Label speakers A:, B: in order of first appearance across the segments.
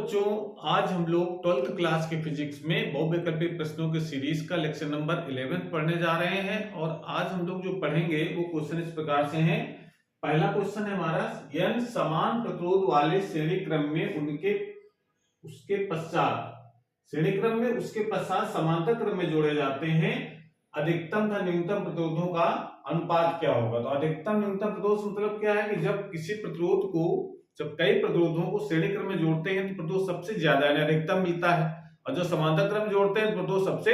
A: बच्चों, आज हम लोग 12th क्लास के फिजिक्स में बहुविकल्पी प्रश्नों के सीरीज का लेक्चर नंबर 11 पढ़ने जा रहे हैं। और आज हम लोग जो पढ़ेंगे वो क्वेश्चन इस प्रकार से हैं। पहला क्वेश्चन है हमारा, n समान प्रतिरोध वाले श्रेणी क्रम में उसके पश्चात समांतर क्रम में जोड़े जाते हैं, अधिकतम तथा न्यूनतम प्रतिरोधों का अनुपात क्या होगा। तो अधिकतम न्यूनतम प्रतिरोध मतलब क्या है कि जब कई प्रतिरोधों को श्रेणी क्रम में जोड़ते हैं तो प्रतिरोध सबसे ज्यादा यानी अधिकतम मिलता है, और जब समांतर क्रम में जोड़ते हैं तो प्रतिरोध सबसे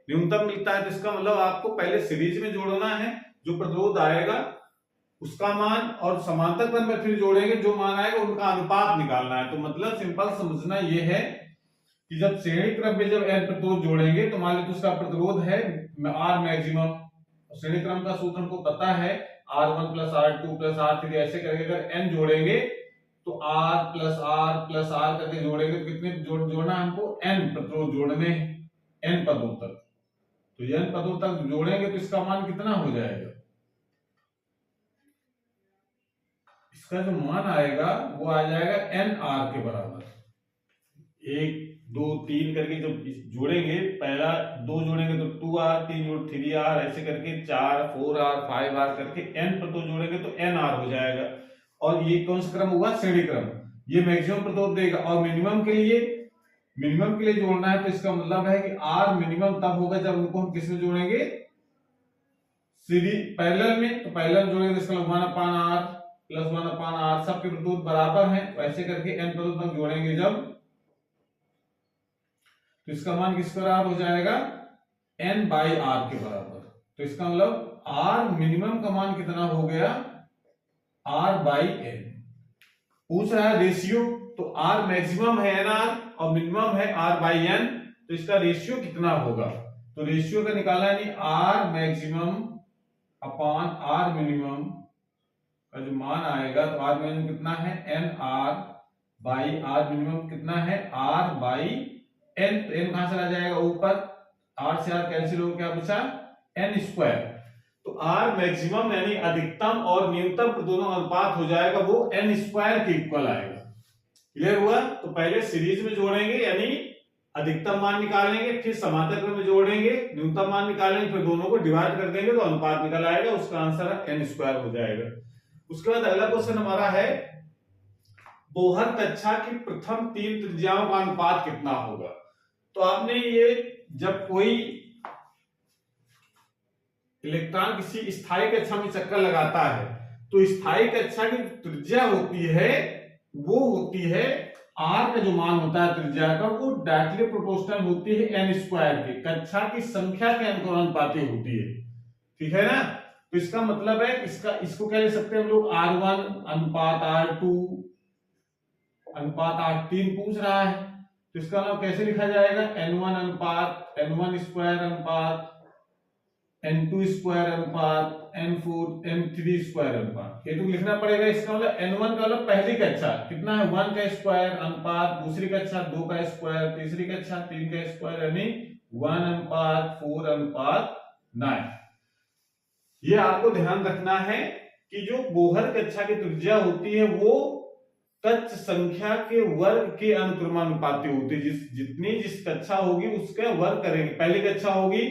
A: न्यूनतम मिलता है। तो इसका मतलब आपको पहले सीरीज में जोड़ना है, जो प्रतिरोध आएगा उसका मान, और समांतर क्रम में फिर जोड़ेंगे, जो मान आएगा उनका अनुपात निकालना है। तो मतलब सिंपल समझना ये है कि जब श्रेणी क्रम में जब n प्रतिरोध जोड़ेंगे तो मान लीजिए उसका प्रतिरोध है R मैक्सिमम, श्रेणी क्रम का सूत्र हमको पता है R1 plus R2 plus R3, ऐसे करके अगर n जोड़ेंगे तो R प्लस R करके जोड़ेंगे तो कितने जोड़ना हमको n प्रतिरोध जोड़ने n पदों तक। तो n पदों तक जोड़ेंगे तो इसका मान कितना हो जाएगा, इसका जो मान आएगा वो आ जाएगा nr के बराबर। 1 2 3 करके जब जोड़ेंगे, पहला 2 जोड़ेंगे तो 2r, 3 जोड़ 3r, ऐसे करके 4 4r 5r करके n प्रतिरोध जोड़ेंगे तो nr हो जाएगा। और ये कौन सा क्रम हुआ, श्रेणी क्रम। ये मैक्सिमम प्रतिरोध देगा। और मिनिमम के लिए जोड़ना है, तो इसका मतलब है कि R मिनिमम तब होगा जब उनको हम किसमें जोड़ेंगे, सीरीज पैरेलल में। तो पैरेलल जोड़ेंगे तो इसका 1/r प्लस 1/r, सबके प्रतिरोध बराबर हैं, तो ऐसे करके n प्रतिरोध तक जोड़ेंगे जब, तो इसका मान किस बराबर हो जाएगा, n/r के बराबर। तो इसका मतलब R मिनिमम का मान कितना हो गया, R/n। पूछ रहा है रेशियो, तो R मैक्सिमम है nr और मिनिमम है R/n, तो इसका रेशियो कितना होगा। तो रेशियो का निकाला है, R maximum upon R minimum का जो मान आएगा, तो R मिनिमम कितना है, nr/r मिनिमम कितना है, R/n। तो n कहां से आ जाएगा ऊपर, R से R कैंसिल हो, क्या बचा, n²। तो R मैक्सिमम यानी अधिकतम और न्यूनतम प्रतिरोधों का अनुपात हो जाएगा वो n² के इक्वल आएगा। क्लियर हुआ। तो पहले सीरीज में जोड़ेंगे यानी अधिकतम मान निकालेंगे, फिर समांतर क्रम में जोड़ेंगे, न्यूनतम मान निकालेंगे, फिर दोनों को डिवाइड कर देंगे तो अनुपात निकल आएगा, उसका आंसर n² हो जाएगा। उसके बाद अगला क्वेश्चन हमारा है, बोहर कक्षा की प्रथम 3 त्रिज्याओं का अनुपात कितना होगा। तो आपने ये, जब कोई इलेक्ट्रॉन किसी स्थायी कक्षा में चक्कर लगाता है तो स्थायी कक्षा की त्रिज्या होती है, वो होती है r का जो मान होता है त्रिज्या का, वो डायरेक्टली प्रोपोर्शनल होती है n² के, कक्षा की संख्या के अनुपाती होती है। ठीक है ना। तो इसका मतलब है इसको क्या ले सकते हैं हम लोग, R1 अनुपात R2 अनुपात R3 पूछ रहा है, तो इसका नाम कैसे लिखा जाएगा, n1 अनुपात n1² अनुपात n2² अनुपात n3² अनुपात। ये तो लिखना पड़ेगा। इसका मतलब n1 का मतलब पहली कक्षा कितना है, 1 का स्क्वायर अनुपात दूसरी कक्षा 2 का स्क्वायर, तीसरी कक्षा 3 का स्क्वायर, यानी 1/4/9। ये आपको ध्यान रखना है कि जो बोहर कक्षा की त्रिज्या होती है वो कक्ष संख्या के वर्ग के अनुक्रमानुपाती होती है। जिस कक्षा होगी उसका वर्ग करेंगे। पहली कक्षा होगी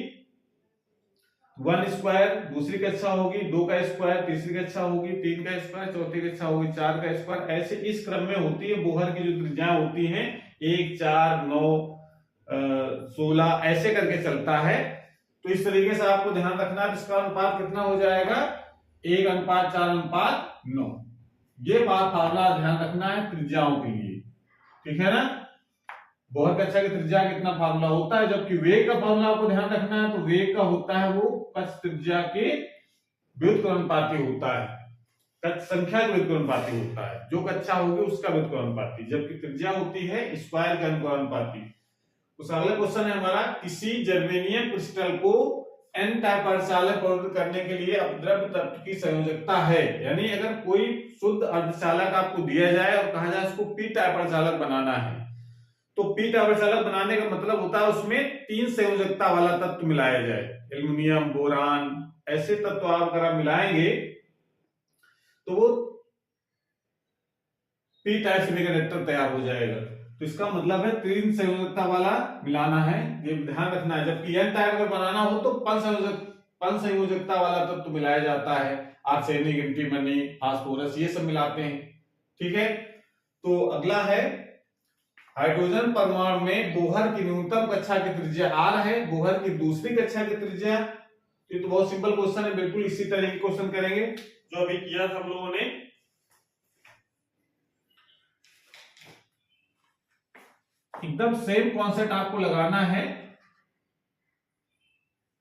A: 1², दूसरी कक्षा होगी 2 का स्क्वायर, तीसरी कक्षा होगी 3 का स्क्वायर, चौथी कक्षा होगी 4 का स्क्वायर, ऐसे इस क्रम में होती है। बोहर की जो त्रिज्याएं होती हैं 1 4 9 16 ऐसे करके चलता है। तो इस तरीके से आपको ध्यान रखना है। इसका अनुपात कितना हो जाएगा, 1/4/9। ये बात फार्मूला ध्यान रखना है त्रिज्याओं के लिए। ठीक है ना। बोहर कक्षा की त्रिज्या कितना फार्मूला होता है, जबकि वेग का फार्मूला आपको ध्यान रखना है। तो वेग का होता है वो कक्ष त्रिज्या के व्युत्क्रमानुपाती होता है, कक्ष संख्या के व्युत्क्रमानुपाती होता है। जो कक्षा होगी उसका व्युत्क्रमानुपाती, जबकि त्रिज्या होती है स्क्वायर के अनुक्रमानुपाती। उस अगला क्वेश्चन है हमारा, किसी जर्मेनियम क्रिस्टल को n टाइप अर्धचालक प्रवृत्त करने के लिए अपद्रव्य तत्व की संयोजकता है। यानी अगर कोई शुद्ध अर्धचालक आपको दिया जाए और कहा जाए उसको p टाइप अर्धचालक बनाना है, तो p टाइप अर्धचालक बनाने का मतलब होता है उसमें 3 संयोजकता वाला तत्व मिलाया जाए, एल्युमिनियम बोरान ऐसे तत्व आप अगर मिलाएंगे तो वो p टाइप सेमीकंडक्टर तैयार हो जाएगा। तो इसका मतलब है 3 संयोजकता वाला मिलाना है, ये ध्यान रखना है। जबकि n टाइप अगर बनाना हो तो पन संयोजकता वाला तत्व तो मिलाया जाता है, आर्सेनिक, एंटीमनी, फास्फोरस, ये सब मिलाते हैं। ठीक है, तो अगला है हाइड्रोजन परमाणु में बोहर की न्यूनतम कक्षा की त्रिज्या r है, बोहर की दूसरी कक्षा की त्रिज्या, ये तो बहुत सिंपल क्वेश्चन है, बिल्कुल इसी तरह के क्वेश्चन करेंगे जो अभी किया था हम लोगों ने। एकदम सेम कॉन्सेप्ट आपको लगाना है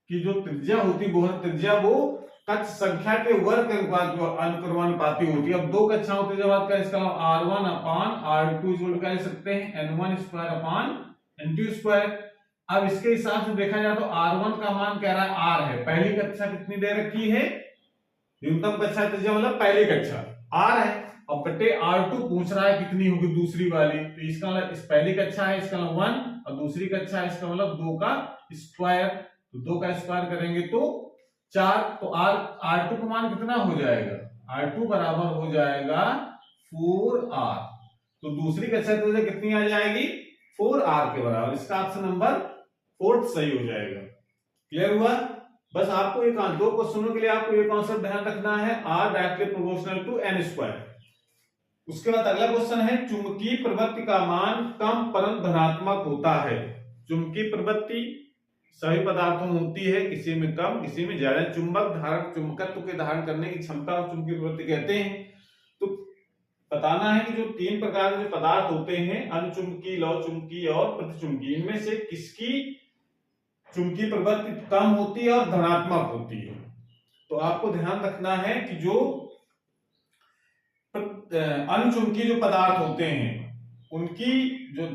A: कि जो त्रिज्या होती है बोहर त्रिज्या, वो कक्ष संख्या के वर्ग अनुक्रमानुपाती होती है। अब दो कक्षा होती है जब आपका, इसका r1 अपान r2 जोड़ कर लिख सकते हैं n1 square upon n2 square. अब इसके हिसाब से देखा जाए तो r1 का मान कह रहा है r है, पहली कक्षा कितनी दे रखी है, न्यूनतम कक्षा त्रिज्या मतलब पहली कक्षा r है, और बटे r2 पूछ रहा है कितनी होगी दूसरी वाली, तो इसका मतलब इस पहली कक्षा है, इसका मतलब 1, और दूसरी कक्षा है, इसका मतलब 2 का स्क्वायर, तो 2 का स्क्वायर करेंगे तो 4, तो r2 का मान कितना हो जाएगा, r2 बराबर हो जाएगा 4r, तो दूसरी कक्षा त्रिज्या कितनी आ जाएगी, 4r के बराबर। इसका ऑप्शन नंबर 4 सही हो जाएगा। क्लियर हुआ? बस आपको एक दो क्वेश्चनों के लिए आपको ये कॉन्सेप्ट ध्यान रखना है, r directly proportional to n square. उसके बाद अगला क्वेश्चन है, चुंबकीय प्रवृत्ति का मान कम परंतु धनात्मक होता है। चुंबकीय प्रवृत्ति सभी पदार्थों में होती है, किसी में कम किसी में ज्यादा। चुंबक धारक चुंबकत्व के धारण करने की क्षमता को चुंबकीय प्रवृत्ति कहते हैं। तो बताना है कि जो 3 प्रकार के पदार्थ होते हैं, अनुचुंबकीय, लौ चुंबकीय और प्रतिचुंबकीय, इनमें से किसकी चुंबकीय प्रवृत्ति कम होती है और धनात्मक होती है। तो आपको ध्यान रखना है कि जो अनुचुंबकीय जो पदार्थ होते हैं उनकी जो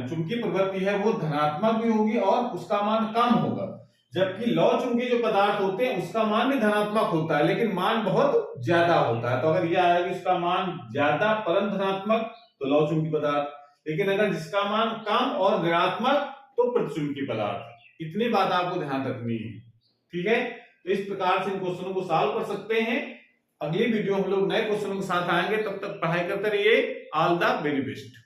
A: चुंबकीय प्रवृत्ति है वो धनात्मक भी होगी और उसका मान कम होगा, जबकि लौ चुंबकीय जो पदार्थ होते हैं उसका मान भी धनात्मक होता है लेकिन मान बहुत ज्यादा होता है। तो अगर यह आएगा कि उसका मान ज्यादा परंतु धनात्मक तो लौ चुंबकीय पदार्थ, लेकिन अगर जिसका मान कम और ऋणात्मक तो प्रतिचुंबकीय पदार्थ। इतनी बात आपको ध्यान रखनी है। ठीक है, तो इस प्रकार से इन क्वेश्चनों को सॉल्व कर सकते हैं। अगली वीडियो हम लोग नए क्वेश्चनों के साथ आएंगे, तब तक पढ़ाई करते रहिए। All the very best.